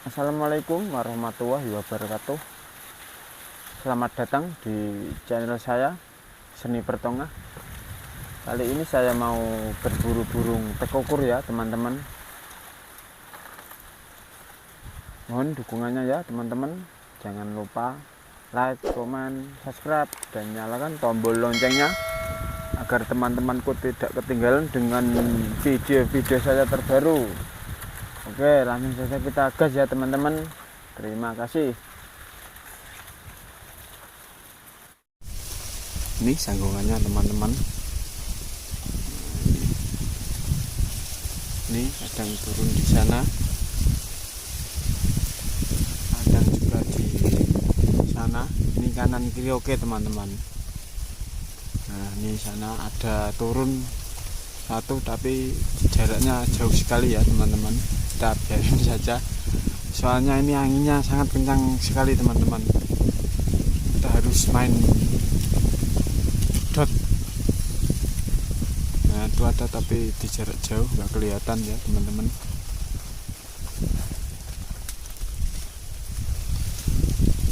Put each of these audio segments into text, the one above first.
Assalamualaikum warahmatullahi wabarakatuh. Selamat datang di channel saya Seni Pertongah. Kali ini saya mau berburu burung tekukur ya teman-teman. Mohon dukungannya ya teman-teman. Jangan lupa like, komen, subscribe, dan nyalakan tombol loncengnya agar teman-temanku tidak ketinggalan dengan video-video saya terbaru. Oke, langsung saja kita gas ya teman-teman. Terima kasih. Ini sanggungannya teman-teman. Ini kadang turun di sana, kadang juga di sana. Ini kanan kiri oke teman-teman. Nah, ini sana ada turun satu, tapi jaraknya jauh sekali ya teman-teman. Kita biarin saja, soalnya ini anginnya sangat kencang sekali teman-teman. Kita harus main dot. Nah, itu ada tapi di jarak jauh nggak kelihatan ya teman-teman.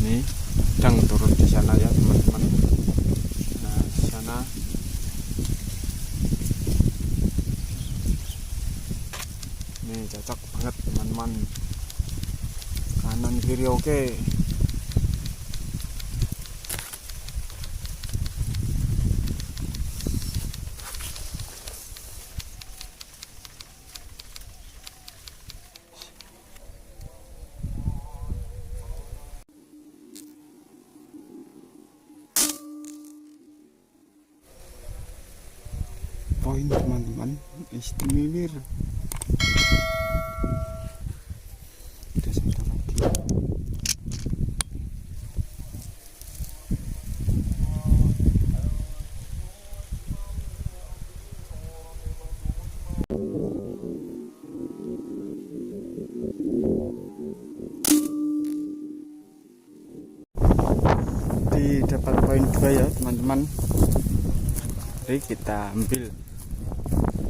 Ini sedang turun di sana ya teman-teman. Nah, di sana ini cocok banget teman-teman, kanan kiri oke. Poin teman-teman, istimewa. Ada satu lagi. Dapat poin 2 ya teman-teman. Jadi kita ambil,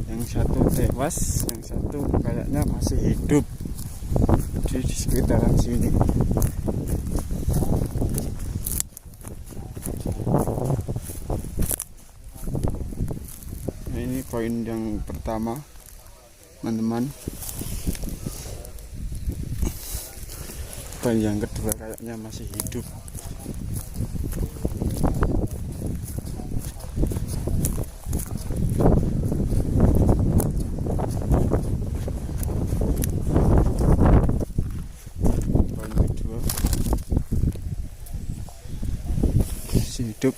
yang satu tewas, yang satu kayaknya masih hidup di sekitaran sini. Nah, ini poin yang pertama teman-teman. Poin yang kedua kayaknya masih hidup. Hidup.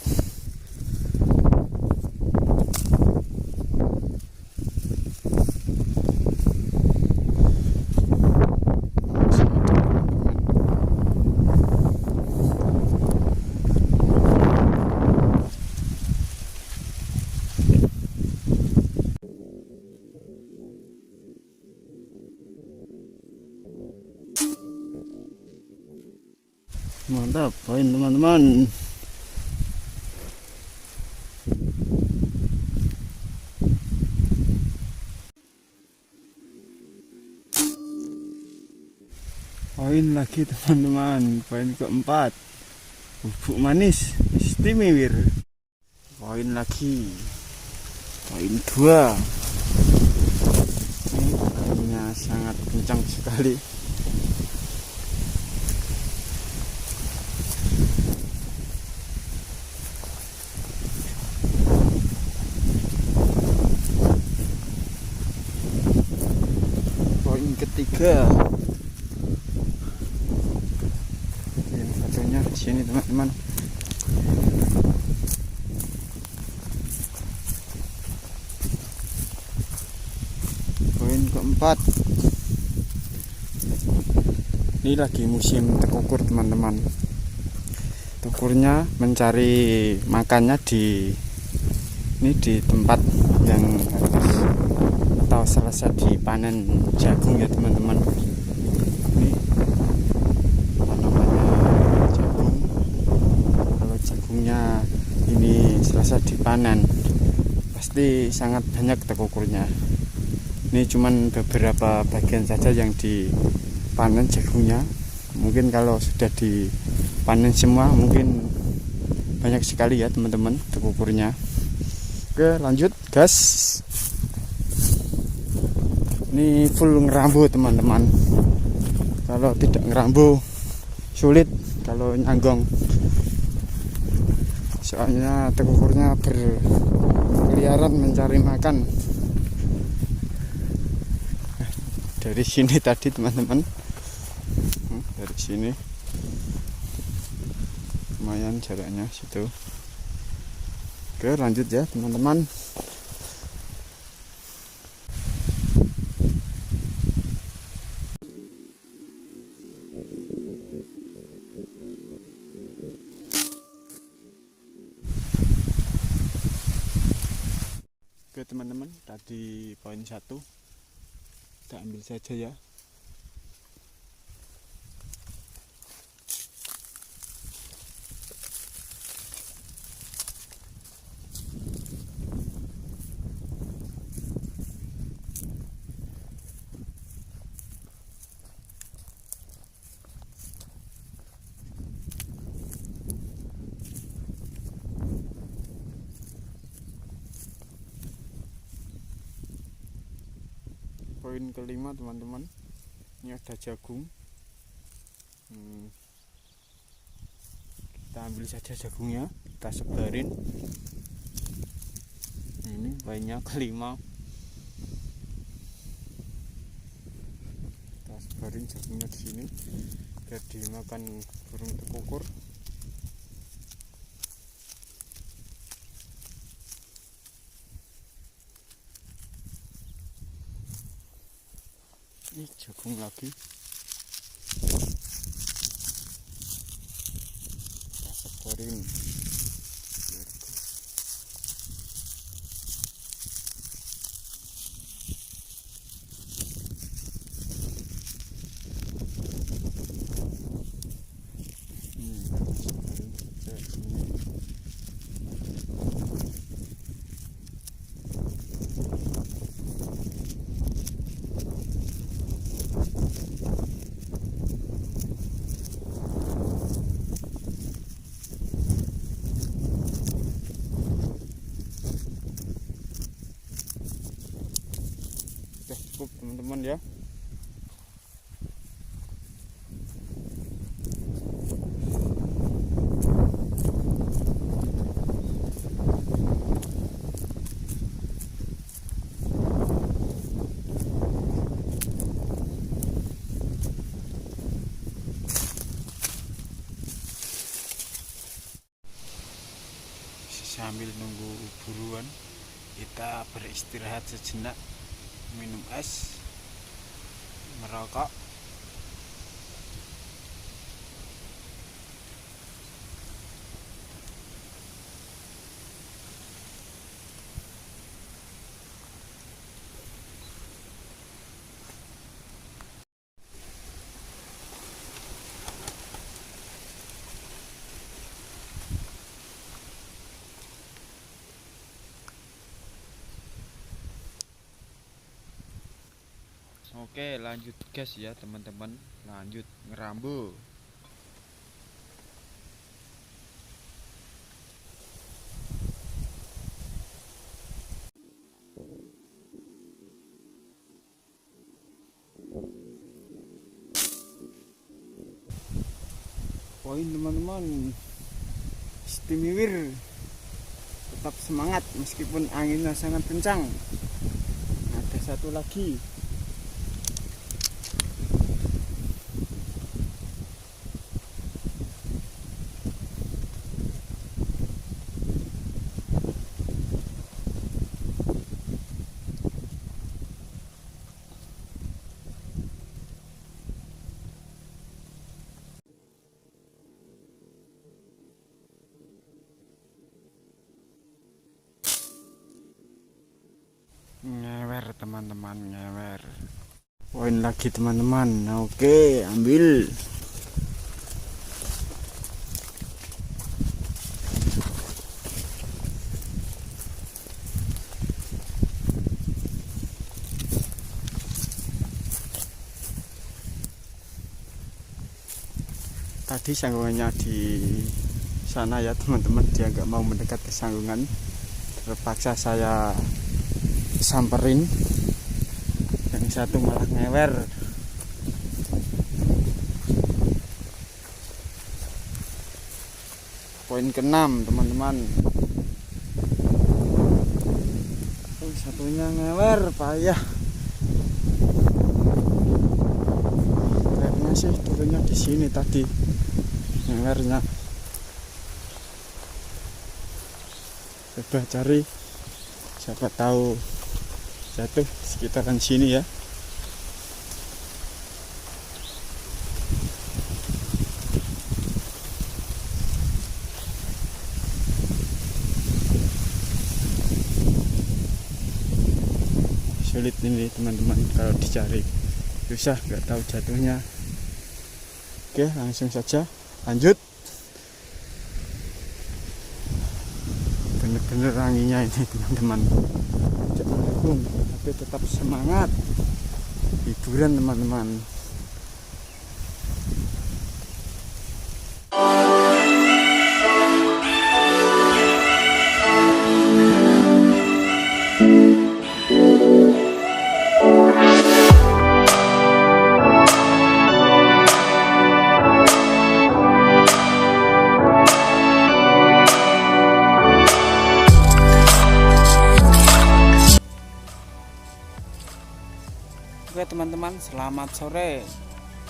Mantap poin teman-teman. Poin lagi teman-teman, poin keempat, bubuk manis istimewa. Poin lagi, poin 2. Ini anginnya sangat kencang sekali. Poin ketiga, di sini teman-teman. Poin keempat, ini lagi musim tekukur teman-teman. Tekukurnya mencari makannya di tempat yang atas atau selesai dipanen jagung ya teman-teman. Ini selesai dipanen pasti sangat banyak tekukurnya. Ini cuman beberapa bagian saja yang panen jagungnya. Mungkin kalau sudah dipanen semua mungkin banyak sekali ya teman-teman tekukurnya. Oke, lanjut gas. Ini full ngerambu teman-teman. Kalau tidak ngerambu sulit kalau nyanggong, soalnya tekukurnya berkeliaran mencari makan. Dari sini tadi teman-teman, dari sini lumayan jaraknya situ. Oke, lanjut ya teman-teman. Oke teman-teman, tadi poin 1 kita ambil saja ya. Poin kelima teman-teman, ini ada jagung. Kita ambil saja jagungnya, kita sebarin. Ini poinnya kelima, kita sebarin jagungnya di sini biar dimakan burung tekukur. Ini jagung lagi, kita sebarin. Cukup teman-teman ya. Sambil nunggu buruan, kita beristirahat sejenak, minum es, merokok. Oke, lanjut gas ya teman-teman, lanjut ngerambu. Poin teman-teman, Istimiwir tetap semangat meskipun anginnya sangat kencang. Ada satu lagi. Ngewer teman-teman, ngewer. Poin lagi teman-teman. Oke, ambil. tadi sanggungannya di sana ya teman-teman, dia nggak mau mendekat ke sanggungan, terpaksa saya samperin. Yang satu malah ngewer. Poin ke-6 teman-teman. Yang satunya ngewer payah. Kayaknya sih turunnya di sini tadi ngewernya. Coba cari, siapa tahu jatuh sekitaran sini ya. Sulit ini teman-teman kalau dicari, susah, nggak tahu jatuhnya. Oke, langsung saja lanjut. Bener-bener anginnya ini teman-teman. Assalamualaikum, tapi tetap semangat, hiburan teman-teman. Oke teman-teman, selamat sore,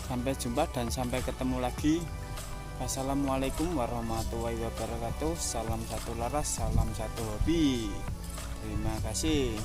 sampai jumpa dan sampai ketemu lagi. Wassalamualaikum warahmatullahi wabarakatuh. Salam satu laras, salam satu hobi. Terima kasih.